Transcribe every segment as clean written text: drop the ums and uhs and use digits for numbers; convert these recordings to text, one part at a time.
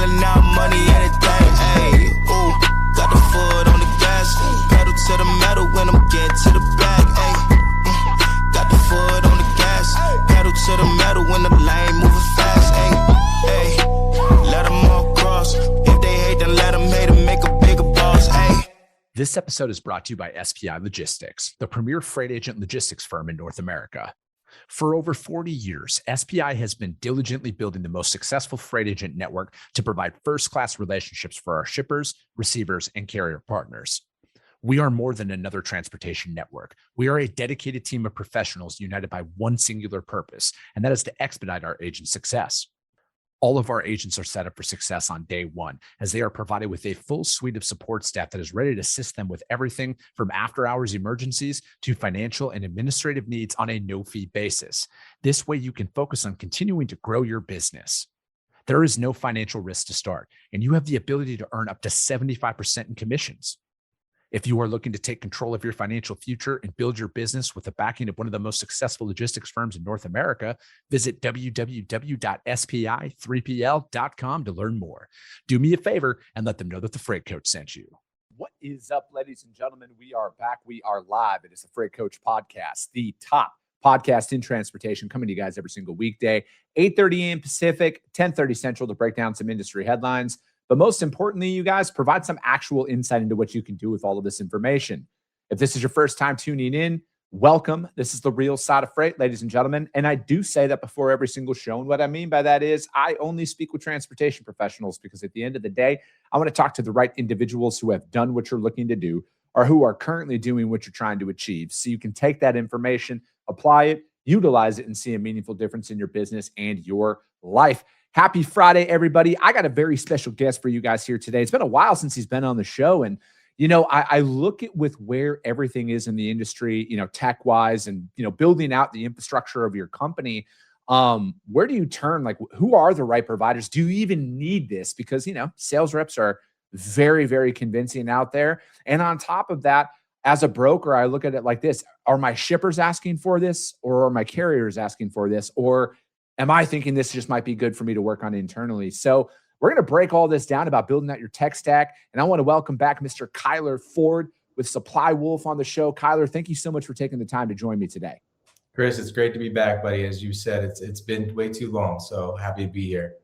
mailing out money, anything. Hey, ooh, got the foot on the gas, pedal to the metal when I'm getting to the bag. Hey, got the foot on the gas, pedal to the metal when the lane moving fast. Hey, let them all cross. If they hate, then let them hate and make a bigger boss. Hey. This episode is brought to you by SPI Logistics, the premier freight agent logistics firm in North America. For over 40 years, SPI has been diligently building the most successful freight agent network to provide first-class relationships for our shippers, receivers, and carrier partners. We are more than another transportation network. We are a dedicated team of professionals united by one singular purpose, and that is to expedite our agents' success. All of our agents are set up for success on day one, as they are provided with a full suite of support staff that is ready to assist them with everything from after-hours emergencies to financial and administrative needs on a no-fee basis. This way, you can focus on continuing to grow your business. There is no financial risk to start, and you have the ability to earn up to 75% in commissions. If you are looking to take control of your financial future and build your business with the backing of one of the most successful logistics firms in North America, visit www.spi3pl.com to learn more. Do me a favor and let them know that the Freight Coach sent you. What is up, ladies and gentlemen? We are back. We are live. It is the Freight Coach Podcast, the top podcast in transportation, coming to you guys every single weekday, 8:30 a.m. Pacific, 10:30 Central, to break down some industry headlines. But most importantly, you guys, provide some actual insight into what you can do with all of this information. If this is your first time tuning in, welcome. This is the real side of freight, ladies and gentlemen. And I do say that before every single show. And what I mean by that is I only speak with transportation professionals, because at the end of the day, I want to talk to the right individuals who have done what you're looking to do or who are currently doing what you're trying to achieve. So you can take that information, apply it, utilize it, and see a meaningful difference in your business and your life. Happy Friday, everybody. I got a very special guest for you guys here today. It's been a while since he's been on the show. And, you know, I look at with where everything is in the industry, you know, tech-wise and, you know, building out the infrastructure of your company. Where do you turn? Like, who are the right providers? Do you even need this? Because, you know, sales reps are very, very convincing out there. And on top of that, as a broker, I look at it like this. Are my shippers asking for this, or are my carriers asking for this? Or am I thinking this just might be good for me to work on internally? So we're going to break all this down about building out your tech stack. And I want to welcome back Mr. Kyler Ford with SupplyWolf on the show. Kyler, thank you so much for taking the time to join me today. Chris, it's great to be back, buddy. As you said, it's been way too long. So happy to be here.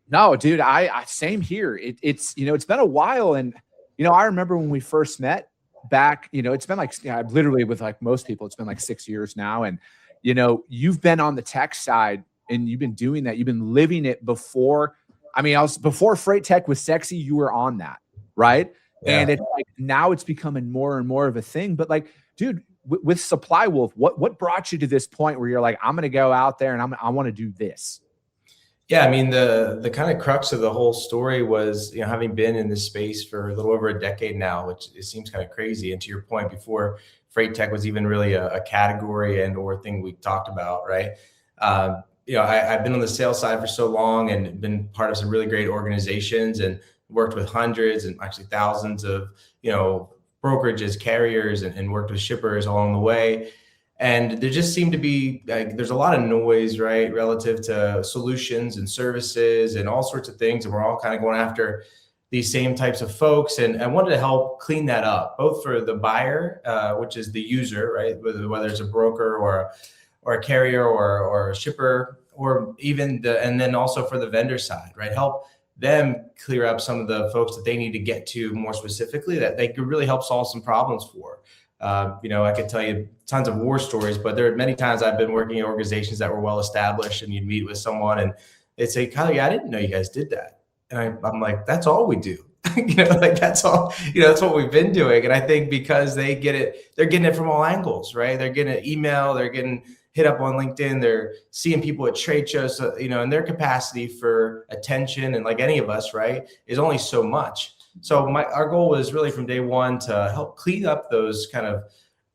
No, dude, I same here. It's, you know, it's been a while. And, you know, I remember when we first met back, you know, it's been like, you know, literally with like most people, it's been like 6 years now. And, you know, you've been on the tech side and you've been doing that. You've been living it before. I mean, before freight tech was sexy, you were on that, right? Yeah. And it's like now it's becoming more and more of a thing. But like, dude, with SupplyWolf, what brought you to this point where you're like, I'm going to go out there and I want to do this? Yeah, I mean, the kind of crux of the whole story was, you know, having been in this space for a little over a decade now, which it seems kind of crazy. And to your point, before freight tech was even really a category and or thing we talked about, right? You know, I've been on the sales side for so long and been part of some really great organizations and worked with hundreds and actually thousands of, you know, brokerages, carriers, and worked with shippers along the way. And there just seemed to be, like, there's a lot of noise, right, relative to solutions and services and all sorts of things. And we're all kind of going after these same types of folks. And I wanted to help clean that up, both for the buyer, which is the user, right, whether it's a broker or a carrier or a shipper, or even and then also for the vendor side, right? Help them clear up some of the folks that they need to get to more specifically that they could really help solve some problems for. You know, I could tell you tons of war stories, but there are many times I've been working in organizations that were well established and you'd meet with someone and they'd say, Kyler, yeah, I didn't know you guys did that. And I'm like, that's all we do. You know, like that's all, you know, that's what we've been doing. And I think because they get it, they're getting it from all angles, right? They're getting an email, they're getting hit up on LinkedIn, they're seeing people at trade shows, you know, and their capacity for attention, and like any of us, right, is only so much. So our goal was really from day one to help clean up those kind of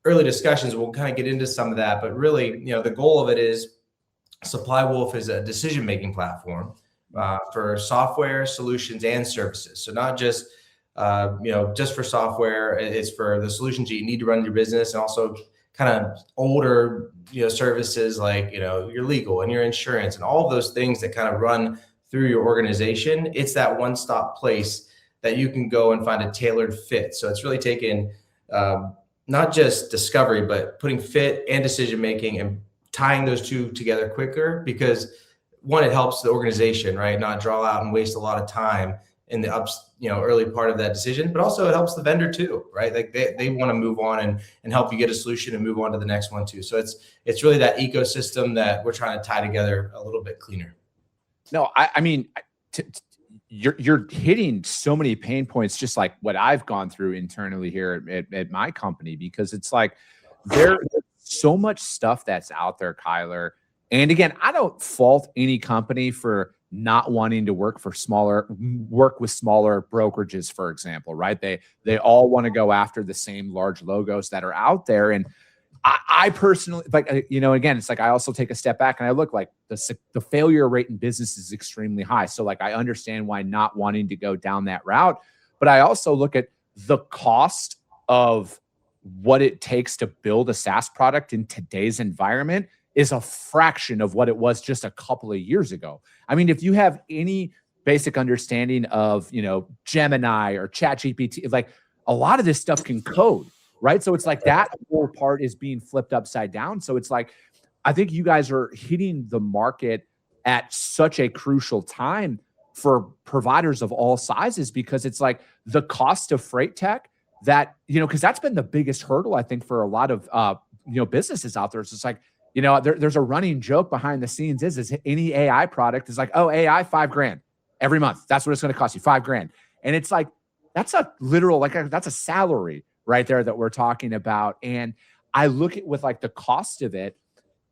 early discussions. We'll kind of get into some of that, but really, you know, the goal of it is SupplyWolf is a decision-making platform for software, solutions, and services. So not just, you know, just for software, it's for the solutions you need to run your business, and also kind of older, you know, services like, you know, your legal and your insurance and all of those things that kind of run through your organization, it's that one-stop place that you can go and find a tailored fit. So it's really taken not just discovery, but putting fit and decision-making and tying those two together quicker, because one, it helps the organization, right? Not draw out and waste a lot of time in the early part of that decision, but also it helps the vendor too, right? Like they want to move on and help you get a solution and move on to the next one too. So it's really that ecosystem that we're trying to tie together a little bit cleaner. No, I mean, you're hitting so many pain points, just like what I've gone through internally here at my company, because it's like there's so much stuff that's out there, Kyler. And again, I don't fault any company for not wanting to work with smaller brokerages, for example, right? They all want to go after the same large logos that are out there. And I personally, like, again, it's like I also take a step back and I look like the failure rate in business is extremely high. So like I understand why not wanting to go down that route, but I also look at the cost of what it takes to build a SaaS product in today's environment is a fraction of what it was just a couple of years ago. I mean, if you have any basic understanding of, Gemini or ChatGPT, like a lot of this stuff can code, right? So it's like that whole part is being flipped upside down. So it's like, I think you guys are hitting the market at such a crucial time for providers of all sizes, because it's like the cost of freight tech that, because that's been the biggest hurdle, I think, for a lot of, businesses out there. It's just like, there's a running joke behind the scenes is any AI product is like, oh, AI, $5,000 every month. That's what it's going to cost you, $5,000. And it's like, that's a literal, that's a salary right there that we're talking about. And I look at with like the cost of it,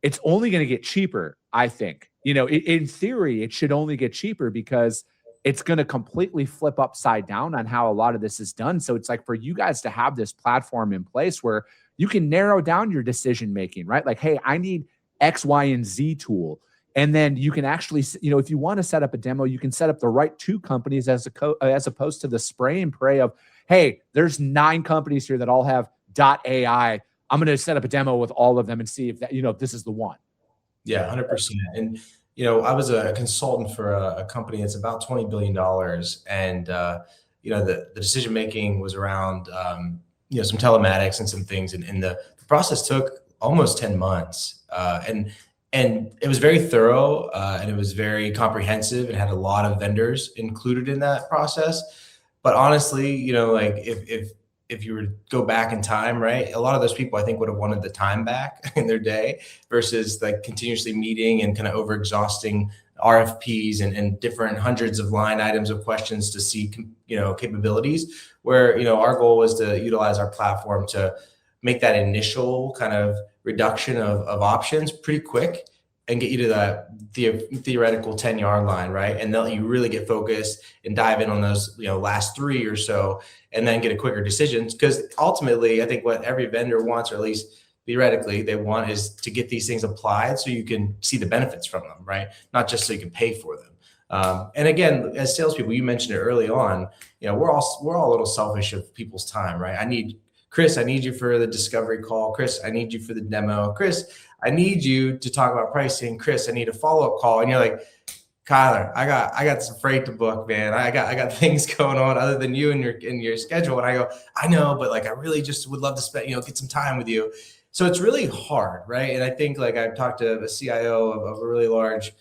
it's only going to get cheaper. I think, in theory, it should only get cheaper because it's going to completely flip upside down on how a lot of this is done. So it's like for you guys to have this platform in place where you can narrow down your decision-making, right? Like, hey, I need X, Y, and Z tool. And then you can actually, if you want to set up a demo, you can set up the right two companies as opposed to the spray and pray of, hey, there's 9 companies here that all have .ai. I'm going to set up a demo with all of them and see if that, this is the one. Yeah, 100%. And, I was a consultant for a company that's about $20 billion. And, the decision-making was around, some telematics and some things. And the process took almost 10 months. And it was very thorough and it was very comprehensive. It had a lot of vendors included in that process. But honestly, if you were to go back in time, right, a lot of those people I think would have wanted the time back in their day versus like continuously meeting and kind of over exhausting RFPs and different hundreds of line items of questions to see, capabilities, where, our goal was to utilize our platform to make that initial kind of reduction of options pretty quick and get you to that theoretical 10-yard line, right? And let you really get focused and dive in on those, last 3 or so, and then get a quicker decisions. Because ultimately, I think what every vendor wants, or at least theoretically they want, is to get these things applied so you can see the benefits from them, right? Not just so you can pay for them. And again, as salespeople, you mentioned it early on, we're all a little selfish of people's time, right? Chris, I need you for the discovery call. Chris, I need you for the demo. Chris, I need you to talk about pricing. Chris, I need a follow-up call. And you're like, Kyler, I got some freight to book, man. I got things going on other than you and your schedule. And I go, I know, but like I really just would love to spend, get some time with you. So it's really hard, right? And I think like I've talked to a CIO of a really large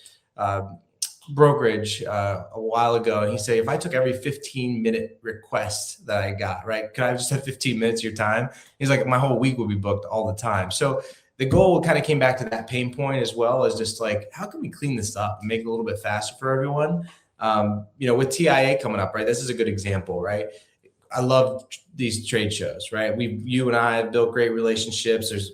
brokerage a while ago, and he said, if I took every 15-minute request that I got, right, could I just have 15 minutes of your time? He's like, my whole week would be booked all the time. So the goal kind of came back to that pain point as well, as just like, how can we clean this up and make it a little bit faster for everyone? With TIA coming up, right, this is a good example, right? I love these trade shows, right? You and I have built great relationships. There's,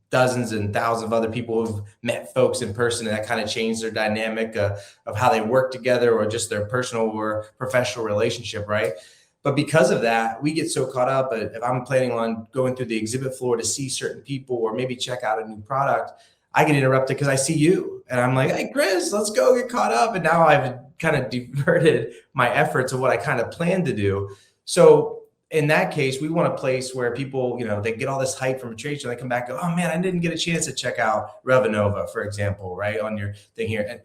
dozens and thousands of other people who've met folks in person, and that kind of changed their dynamic of how they work together or just their personal or professional relationship, right? But because of that, we get so caught up. If I'm planning on going through the exhibit floor to see certain people or maybe check out a new product, I get interrupted because I see you. And I'm like, hey, Chris, let's go get caught up. And now I've kind of diverted my efforts of what I kind of planned to do. So in that case, we want a place where people, they get all this hype from a trade show. They come back and go, oh man, I didn't get a chance to check out Revanova, for example, right, on your thing here. And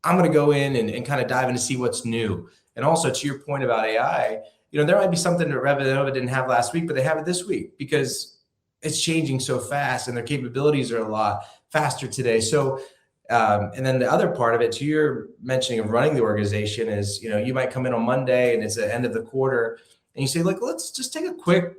I'm going to go in and kind of dive in to see what's new. And also to your point about AI, there might be something that Revenova didn't have last week, but they have it this week because it's changing so fast and their capabilities are a lot faster today. So, and then the other part of it, to your mentioning of running the organization is, you might come in on Monday and it's the end of the quarter and you say, like, let's just take a quick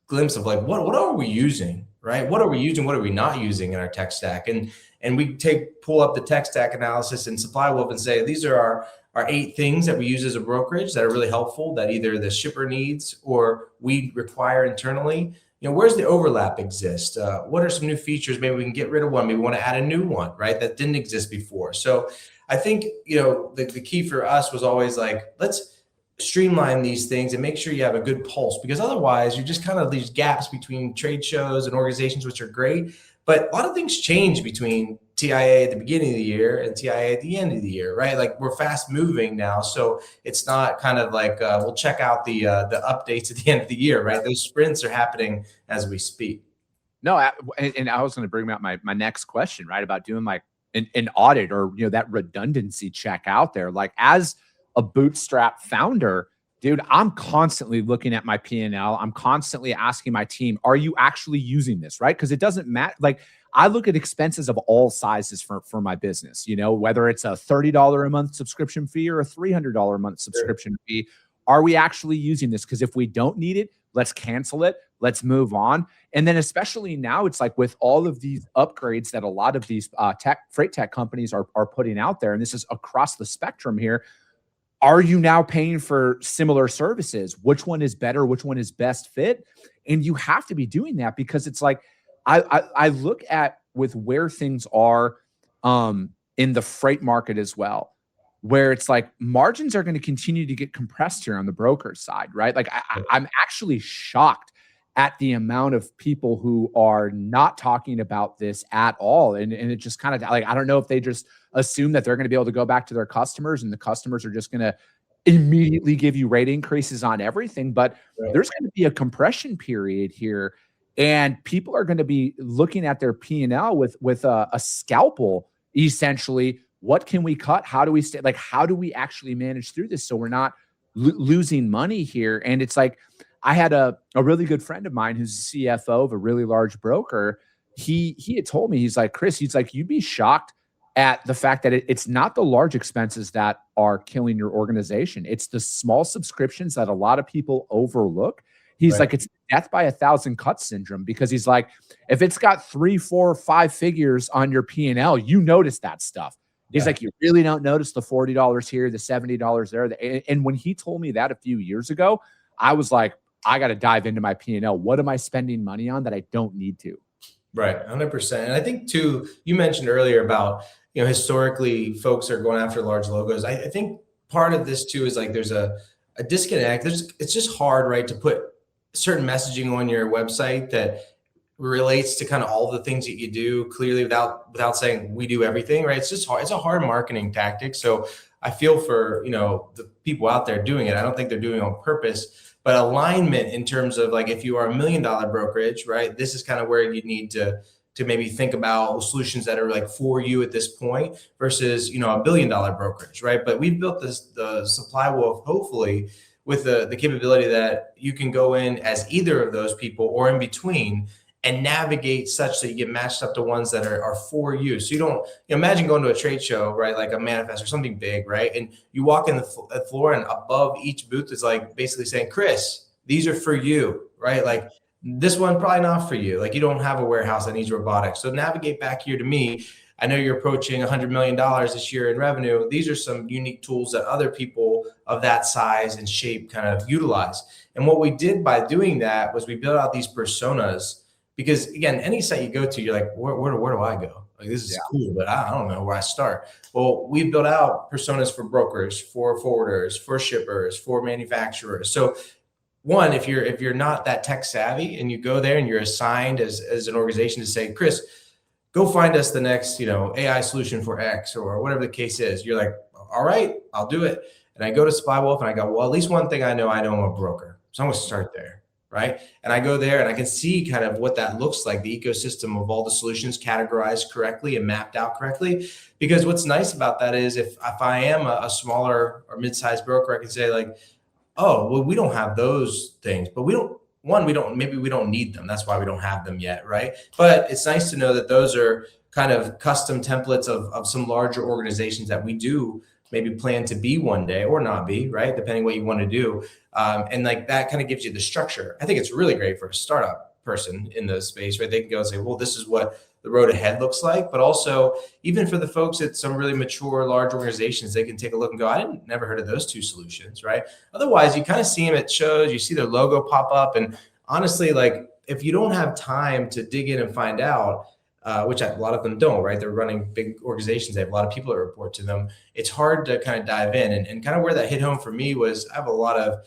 glimpse of like, what are we using, right? What are we using? What are we not using in our tech stack? And we pull up the tech stack analysis in SupplyWolf and say, these are our 8 things that we use as a brokerage that are really helpful that either the shipper needs or we require internally. Where's the overlap exist? What are some new features? Maybe we can get rid of one. Maybe we want to add a new one, right? That didn't exist before. So I think, the key for us was always like, let's streamline these things and make sure you have a good pulse, because otherwise you're just kind of these gaps between trade shows and organizations, which are great. But a lot of things change between TIA at the beginning of the year and TIA at the end of the year, right? Like we're fast moving now. So it's not kind of like, we'll check out the updates at the end of the year, right? Those sprints are happening as we speak. No, and I was going to bring up my next question, right? About doing like an audit or, that redundancy check out there. Like as a bootstrap founder, dude, I'm constantly looking at my P&L. I'm constantly asking my team, are you actually using this, right? Because it doesn't matter. Like I look at expenses of all sizes for my business, whether it's a $30 a month subscription fee or a $300 a month subscription fee. Are we actually using this? Because if we don't need it, let's cancel it. Let's move on. And then especially now, it's like with all of these upgrades that a lot of these freight tech companies are putting out there, and this is across the spectrum here. Are you now paying for similar services? Which one is better? Which one is best fit? And you have to be doing that because it's like, I look at with where things are in the freight market as well, where it's like margins are going to continue to get compressed here on the broker side, right? Like I'm actually shocked at the amount of people who are not talking about this at all. And it just kind of like, I don't know if they just assume that they're going to be able to go back to their customers and the customers are just going to immediately give you rate increases on everything. But there's going to be a compression period here and people are going to be looking at their P&L with a scalpel, essentially. What can we cut? How do we stay? Like, how do we actually manage through this so we're not losing money here? And it's like, I had a really good friend of mine who's the CFO of a really large broker. He had told me, he's like, Chris, he's like, you'd be shocked at the fact that it's not the large expenses that are killing your organization. It's the small subscriptions that a lot of people overlook. He's like, it's death by 1,000 cuts syndrome, because he's like, if it's got 3, 4, 5 figures on your P&L, you notice that stuff. He's like, you really don't notice the $40 here, the $70 there. And when he told me that a few years ago, I was like, I got to dive into my P&L. What am I spending money on that I don't need to? Right. 100%. And I think too, you mentioned earlier about, historically folks are going after large logos. I think part of this too is like, there's a disconnect. It's just hard, right, to put certain messaging on your website that relates to kind of all the things that you do clearly without saying we do everything, right? It's just hard. It's a hard marketing tactic. So I feel for, the people out there doing it. I don't think they're doing it on purpose, but alignment in terms of like, if you are $1 million brokerage, right, this is kind of where you need to maybe think about solutions that are like for you at this point versus, $1 billion brokerage, right? But we've built the SupplyWolf, hopefully, with the capability that you can go in as either of those people or in between and navigate such that you get matched up to ones that are for you. So you don't imagine going to a trade show, right? Like a manifest or something big, right? And you walk in the floor and above each booth is like basically saying, Chris, these are for you, right? Like this one, probably not for you. Like you don't have a warehouse that needs robotics. So navigate back here to me. I know you're approaching $100 million this year in revenue. These are some unique tools that other people of that size and shape kind of utilize. And what we did by doing that was we built out these personas, because again, any site you go to, you're like, where do I go? Like, this is cool, but I don't know where I start. Well, we built out personas for brokers, for forwarders, for shippers, for manufacturers. So one, if you're not that tech savvy and you go there and you're assigned as an organization to say, Chris, go find us the next, AI solution for X or whatever the case is. You're like, all right, I'll do it. And I go to SupplyWolf and I go, well, at least one thing I know I'm a broker. So I'm going to start there. right? And I go there and I can see kind of what that looks like, the ecosystem of all the solutions categorized correctly and mapped out correctly. Because what's nice about that is if I am a smaller or mid-sized broker, I can say like, oh, well, we don't have those things, but maybe we don't need them. That's why we don't have them yet, right? But it's nice to know that those are kind of custom templates of some larger organizations that we do maybe plan to be one day or not be, right? Depending what you want to do. And like that kind of gives you the structure. I think it's really great for a startup person in the space, right? They can go and say, well, this is what the road ahead looks like. But also, even for the folks at some really mature, large organizations, they can take a look and go, I never heard of those two solutions, right? Otherwise, you kind of see them at shows, you see their logo pop up. And honestly, like if you don't have time to dig in and find out, which a lot of them don't, right? They're running big organizations. They have a lot of people that report to them. It's hard to kind of dive in. And kind of where that hit home for me was I have a lot of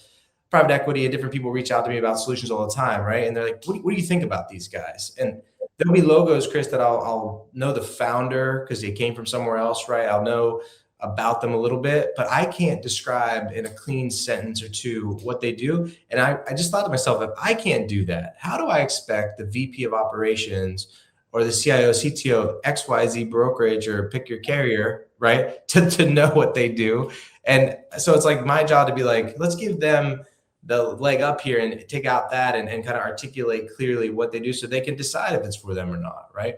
private equity and different people reach out to me about solutions all the time, right? And they're like, what do you think about these guys? And there'll be logos, Chris, that I'll know the founder because they came from somewhere else, right? I'll know about them a little bit, but I can't describe in a clean sentence or two what they do. And I just thought to myself, if I can't do that, how do I expect the VP of operations or the CIO, CTO of XYZ brokerage or pick your carrier, right, to know what they do? And so it's like my job to be like, let's give them the leg up here and take out that and kind of articulate clearly what they do so they can decide if it's for them or not, right?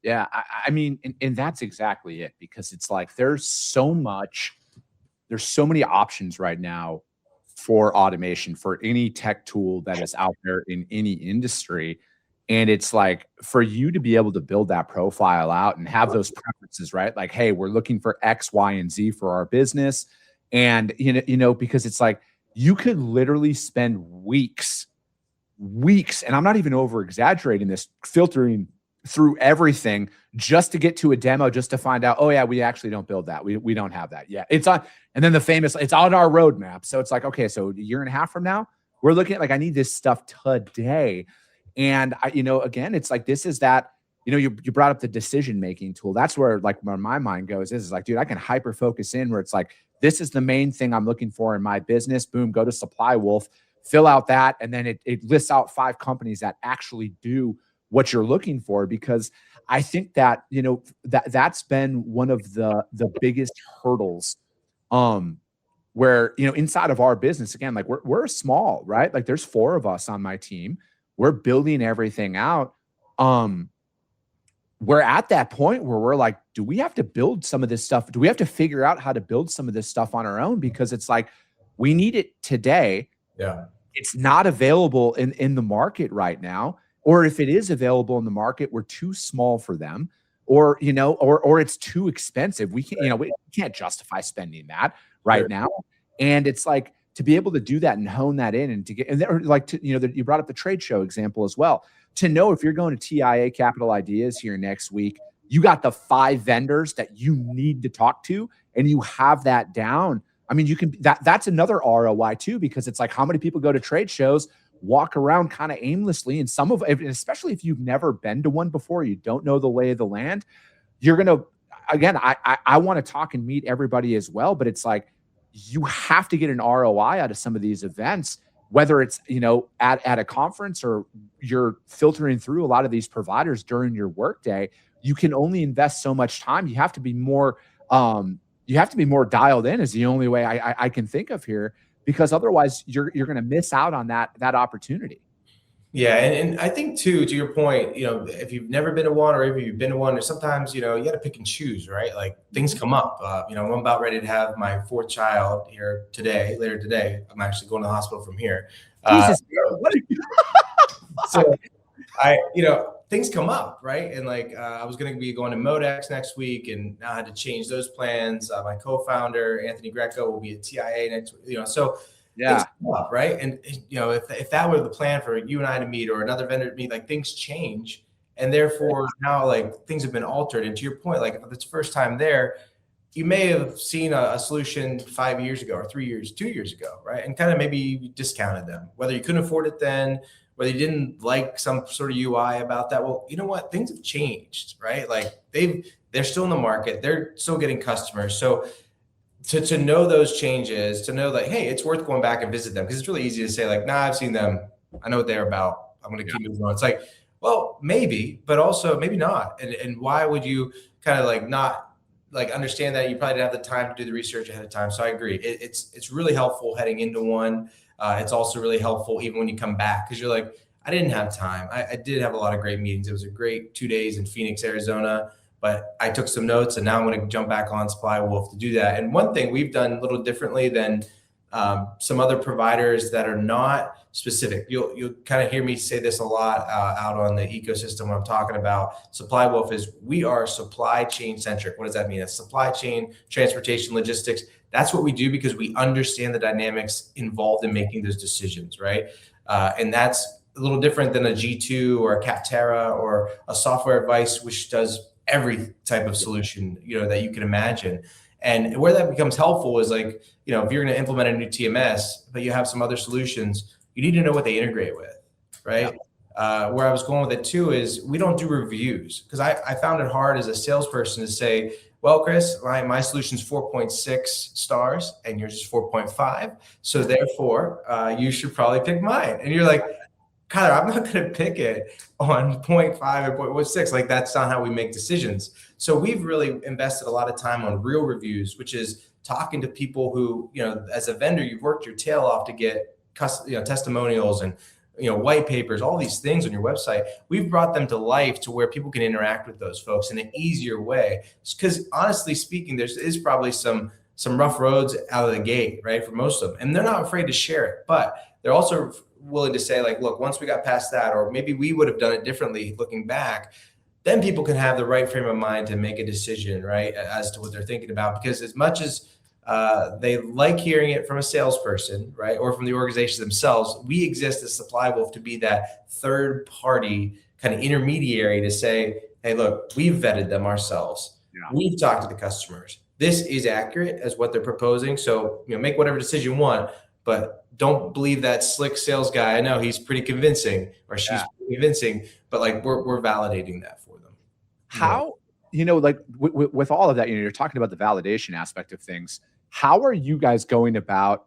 Yeah, I mean, and that's exactly it, because it's like there's so many options right now for automation, for any tech tool that is out there in any industry. And it's like for you to be able to build that profile out and have those preferences, right? Like, hey, we're looking for X, Y, and Z for our business. And, because it's like you could literally spend weeks, and I'm not even over exaggerating this, filtering through everything just to get to a demo, just to find out, oh yeah, we actually don't build that. We don't have that yet. It's on, and then it's on our roadmap. So it's like, okay, so a year and a half from now, we're looking at like, I need this stuff today. And again, it's like, this is that, you brought up the decision-making tool. That's where my mind goes is like, dude, I can hyper focus in where it's like, this is the main thing I'm looking for in my business. Boom, go to SupplyWolf, fill out that. And then it lists out 5 companies that actually do what you're looking for, because I think that, that's been one of the biggest hurdles, where, inside of our business, again, like we're small, right? Like there's 4 of us on my team. We're building everything out. We're at that point where we're like, do we have to build some of this stuff? Do we have to figure out how to build some of this stuff on our own? Because it's like, we need it today. Yeah. It's not available in the market right now. Or if it is available in the market, we're too small for them, or it's too expensive. We can't, we can't justify spending that right now. And it's like, to be able to do that and hone that in and to get, and you brought up the trade show example as well, to know if you're going to TIA Capital Ideas here next week, you got the 5 vendors that you need to talk to, and you have that down. I mean, that's another ROI too, because it's like, how many people go to trade shows, walk around kind of aimlessly, and especially if you've never been to one before, you don't know the lay of the land, you're going to, again, I want to talk and meet everybody as well, but it's like, you have to get an ROI out of some of these events, whether it's, at a conference or you're filtering through a lot of these providers during your workday. You can only invest so much time. You have to be more, dialed in is the only way I can think of here, because otherwise you're going to miss out on that opportunity. Yeah. And I think too, to your point, if you've never been to one, or if you've been to one, or sometimes, you got to pick and choose, right? Like things come up. I'm about ready to have my 4th child here later today. I'm actually going to the hospital from here. Jesus, so things come up, right? And I was going to be going to Modex next week, and now I had to change those plans. My co-founder, Anthony Greco, will be at TIA next week, so yeah, up, right? And if that were the plan for you and I to meet, or another vendor to meet, like things change, and therefore now things have been altered. And to your point, if it's first time there, you may have seen a solution 5 years ago, or 3 years, 2 years ago, right? And kind of maybe discounted them, whether you couldn't afford it then, whether you didn't like some sort of UI about that. Well, you know what? Things have changed, right? They're still in the market, they're still getting customers. So to know those changes, to know hey, it's worth going back and visit them, because it's really easy to say nah, I've seen them I know what they're about. I'm going to keep moving on. It's like, well, maybe, but also maybe not. And why would you kind of like not like understand that? You probably didn't have the time to do the research ahead of time. So I agree. It's really helpful heading into one. It's also really helpful even when you come back, because you're like, I didn't have time. I did have a lot of great meetings. It was a great 2 days in Phoenix, Arizona, but I took some notes, and now I'm going to jump back on SupplyWolf to do that. And one thing we've done a little differently than some other providers that are not specific. You'll kind of hear me say this a lot out on the ecosystem when I'm talking about SupplyWolf is we are supply chain centric. What does that mean? It's supply chain, transportation, logistics. That's what we do because we understand the dynamics involved in making those decisions, right? And that's a little different than a G2 or a Capterra or a software advice, which does every type of solution, that you can imagine. And where that becomes helpful is like, if you're going to implement a new TMS, but you have some other solutions, you need to know what they integrate with, right? Yeah. Where I was going with it too is we don't do reviews, because I found it hard as a salesperson to say, well, Chris, my solution's 4.6 stars and yours is 4.5. So therefore, you should probably pick mine. And you're like, Kyler, I'm not going to pick it on 0.5 and 0.6. Like, that's not how we make decisions. So we've really invested a lot of time on real reviews, which is talking to people who, as a vendor, you've worked your tail off to get testimonials and, white papers, all these things on your website. We've brought them to life to where people can interact with those folks in an easier way. Because honestly speaking, there is probably some rough roads out of the gate, right? For most of them. And they're not afraid to share it, but they're also willing to say, like, look, once we got past that, or maybe we would have done it differently looking back, then people can have the right frame of mind to make a decision, right, as to what they're thinking about. Because as much as they like hearing it from a salesperson, right, or from the organization themselves, we exist as SupplyWolf to be that third party kind of intermediary to say, hey, look, we've vetted them ourselves. Yeah. We've talked to the customers. This is accurate as what they're proposing. So, make whatever decision you want, but don't believe that slick sales guy. I know he's pretty convincing, or she's pretty convincing, but like we're validating that for them. How, like with all of that, you're talking about the validation aspect of things. How are you guys going about,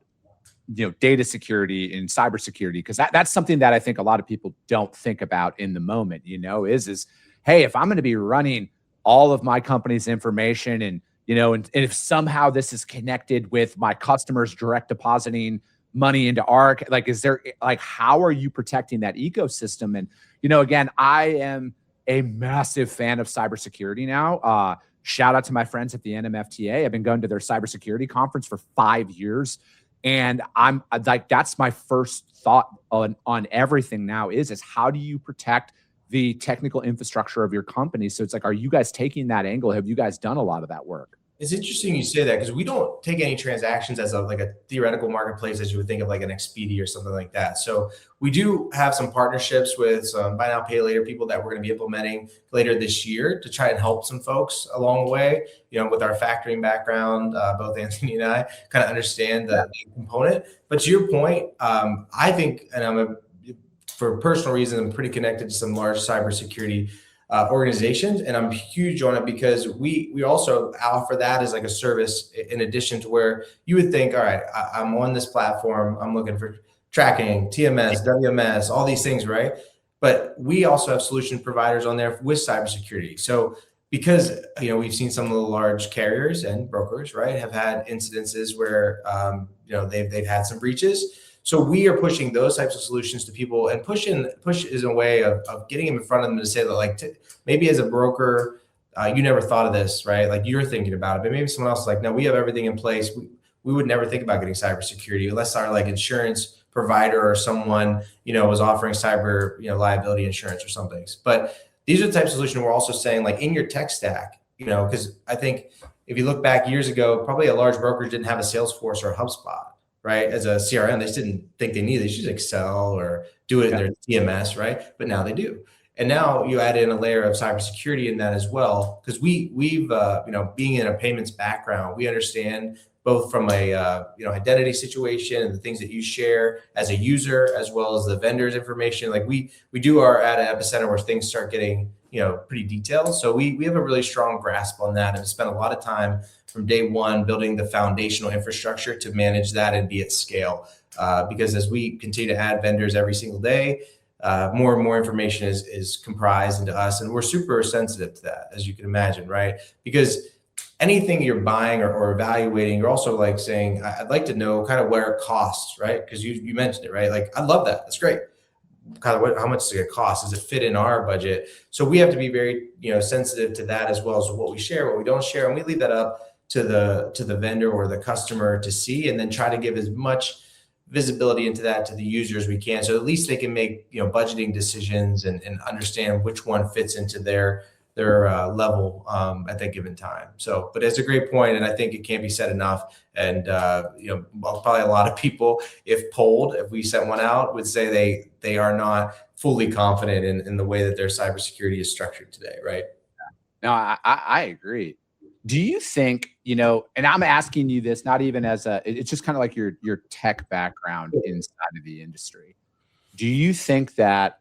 data security and cybersecurity? Because that's something that I think a lot of people don't think about in the moment, is, hey, if I'm going to be running all of my company's information and if somehow this is connected with my customers direct depositing money into ARC, like, is there, like, how are you protecting that ecosystem? And, again, I am a massive fan of cybersecurity now. Shout out to my friends at the NMFTA. I've been going to their cybersecurity conference for 5 years. And I'm like, that's my first thought on everything now is how do you protect the technical infrastructure of your company? So it's like, are you guys taking that angle? Have you guys done a lot of that work? It's interesting you say that, because we don't take any transactions as a theoretical marketplace as you would think of like an Expedia or something like that. So we do have some partnerships with some buy now, pay later people that we're going to be implementing later this year to try and help some folks along the way, with our factoring background, both Anthony and I kind of understand the component. But to your point, I think, and for personal reasons, I'm pretty connected to some large cybersecurity organizations, and I'm huge on it because we also offer that as like a service in addition to where you would think, all right, I'm on this platform, I'm looking for tracking, TMS, WMS, all these things, right? But we also have solution providers on there with cybersecurity. So because we've seen some of the large carriers and brokers, right, have had incidences where they've had some breaches. So we are pushing those types of solutions to people, and push is a way of getting them in front of them to say that, like, maybe as a broker, you never thought of this, right? Like, you're thinking about it, but maybe someone else is like, no, we have everything in place. We would never think about getting cybersecurity unless our like insurance provider or someone, was offering cyber, liability insurance or something. But these are the types of solutions we're also saying, like, in your tech stack, because I think if you look back years ago, probably a large broker didn't have a Salesforce or a HubSpot, right? As a CRM, they just didn't think they needed. They should Excel or do it in their TMS, right? But now they do. And now you add in a layer of cybersecurity in that as well, because we've being in a payments background, we understand both from a identity situation and the things that you share as a user, as well as the vendor's information. Like we do our at Epicenter where things start getting pretty detailed. So we have a really strong grasp on that, and spent a lot of time from day one building the foundational infrastructure to manage that and be at scale. Because as we continue to add vendors every single day, more and more information is comprised into us, and we're super sensitive to that, as you can imagine, right? Because anything you're buying or evaluating, you're also like saying, I'd like to know kind of where it costs, right? Because you mentioned it, right? Like, I love that. That's great. Kind of how much does it cost? Does it fit in our budget? So we have to be very, sensitive to that, as well as what we share, what we don't share. And we leave that up to the vendor or the customer to see, and then try to give as much visibility into that to the user as we can. So at least they can make, budgeting decisions and understand which one fits into their level at that given time. So, but it's a great point, and I think it can't be said enough. And probably a lot of people, if polled, if we sent one out, would say they are not fully confident in the way that their cybersecurity is structured today, right? No, I agree. Do you think, and I'm asking you this not even as it's just kind of like your tech background inside of the industry. Do you think that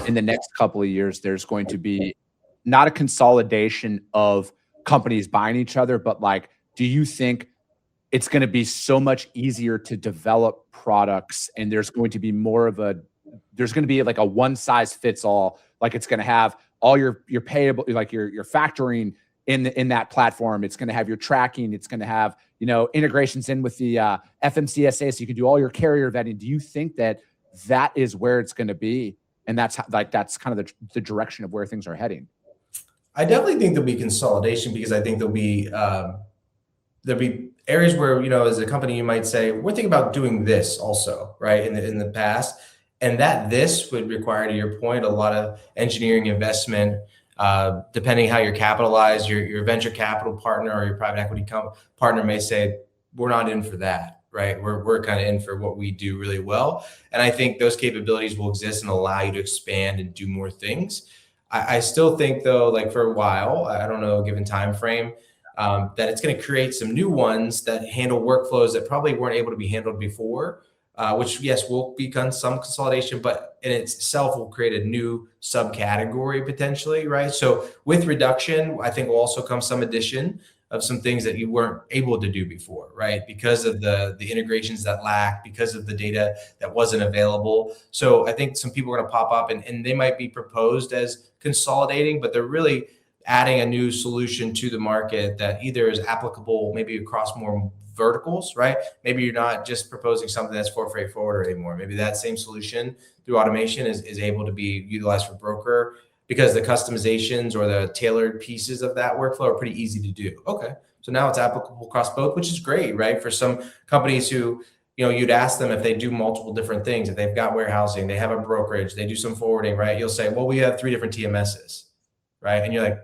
in the next couple of years there's going to be not a consolidation of companies buying each other, but like, do you think it's going to be so much easier to develop products, and there's going to be like a one size fits all, like it's going to have all your payable, like your factoring in that platform. It's going to have your tracking. It's going to have, integrations in with the FMCSA, so you can do all your carrier vetting. Do you think that is where it's going to be? And that's kind of the direction of where things are heading? I definitely think there'll be consolidation, because I think there'll be areas where, as a company, you might say, we're thinking about doing this also, right? In the past, and this would require, to your point, a lot of engineering investment, depending how you're capitalized. Your venture capital partner or your private equity partner may say, we're not in for that, right? We're kind of in for what we do really well. And I think those capabilities will exist and allow you to expand and do more things. I still think, though, like for a while, I don't know, a given time frame, that it's going to create some new ones that handle workflows that probably weren't able to be handled before, which, yes, will become some consolidation, but in itself will create a new subcategory potentially, right? So with reduction, I think will also come some addition of some things that you weren't able to do before, right? Because of the integrations that lack, because of the data that wasn't available. So I think some people are going to pop up, and they might be proposed as consolidating, but they're really adding a new solution to the market that either is applicable maybe across more verticals, right? Maybe you're not just proposing something that's for freight forwarder anymore. Maybe that same solution through automation is able to be utilized for broker, because the customizations or the tailored pieces of that workflow are pretty easy to do. Okay, so now it's applicable across both, which is great, right? For some companies who, you'd ask them if they do multiple different things, if they've got warehousing, they have a brokerage, they do some forwarding, right? You'll say, well, we have 3 different TMSs, right? And you're like,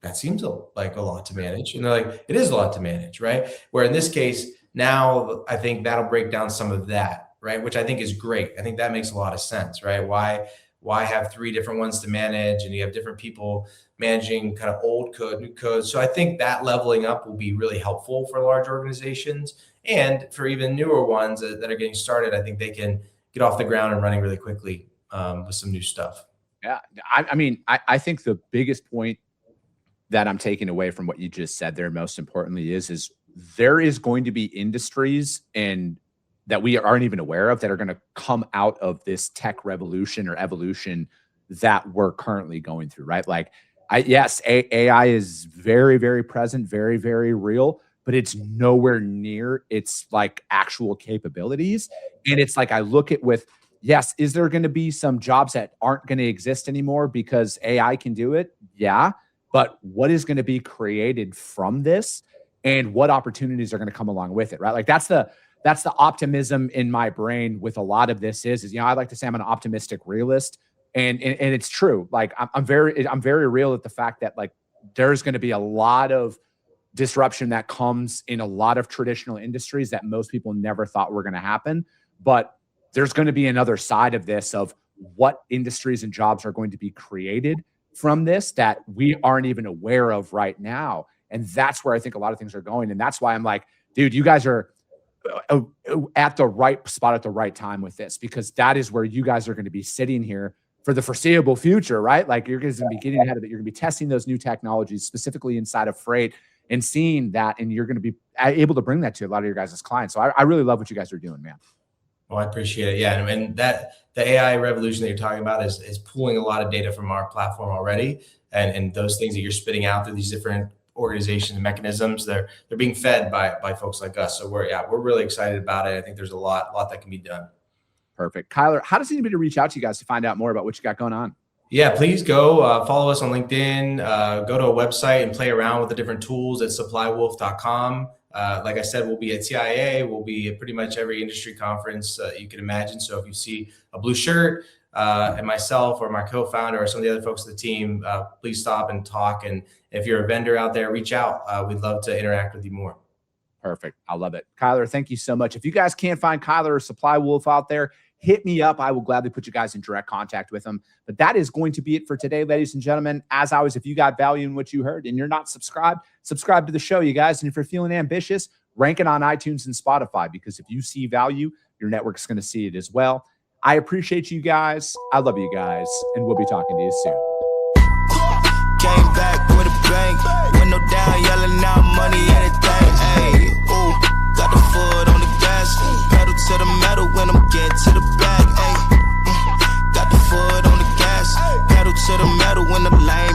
that seems like a lot to manage. And they're like, it is a lot to manage, right? Where in this case, now I think that'll break down some of that, right? Which I think is great. I think that makes a lot of sense, right? Why have 3 different ones to manage, and you have different people managing kind of old code, new code? So I think that leveling up will be really helpful for large organizations, and for even newer ones that are getting started. I think they can get off the ground and running really quickly with some new stuff. Yeah. I mean, I think the biggest point that I'm taking away from what you just said there, most importantly, is there is going to be industries and that we aren't even aware of that are going to come out of this tech revolution or evolution that we're currently going through, right? Like, yes, AI is very, very present, very, very real, but it's nowhere near its like actual capabilities. And it's like, I look at yes, is there going to be some jobs that aren't going to exist anymore because AI can do it? Yeah. But what is going to be created from this, and what opportunities are going to come along with it, right? Like that's the optimism in my brain with a lot of this is, I like to say I'm an optimistic realist, and it's true. Like I'm very real at the fact that like there's going to be a lot of disruption that comes in a lot of traditional industries that most people never thought were going to happen. But there's going to be another side of this, of what industries and jobs are going to be created from this that we aren't even aware of right now. And that's where I think a lot of things are going. And that's why I'm like, dude, you guys are at the right spot at the right time with this, because that is where you guys are going to be sitting here for the foreseeable future, right? Like you're going to be getting ahead of it. You're going to be testing those new technologies specifically inside of freight and seeing that, and you're going to be able to bring that to a lot of your guys' clients. So I really love what you guys are doing, man. Well, I appreciate it. Yeah. And that the AI revolution that you're talking about is pulling a lot of data from our platform already. And those things that you're spitting out through these different organizations and mechanisms, they're being fed by folks like us. So we're really excited about it. I think there's a lot that can be done. Perfect. Kyler, how does anybody reach out to you guys to find out more about what you got going on? Yeah, please go follow us on LinkedIn, go to a website and play around with the different tools at SupplyWolf.com. Like I said, we'll be at TIA. We'll be at pretty much every industry conference you can imagine. So if you see a blue shirt and myself or my co-founder or some of the other folks of the team, please stop and talk. And if you're a vendor out there, reach out. We'd love to interact with you more. Perfect. I love it. Kyler, thank you so much. If you guys can't find Kyler or SupplyWolf out there, hit me up. I will gladly put you guys in direct contact with them. But that is going to be it for today, ladies and gentlemen. As always, if you got value in what you heard and you're not subscribed, subscribe to the show, you guys. And if you're feeling ambitious, rank it on iTunes and Spotify, because if you see value, your network's going to see it as well. I appreciate you guys. I love you guys. And we'll be talking to you soon. Came back with a bang, window down, yelling out money, anything. Hey, ooh, got the foot on the gas, pedal to the metal when I'm getting to the bag. Hey, got the foot on the gas, pedal to the metal when the lane.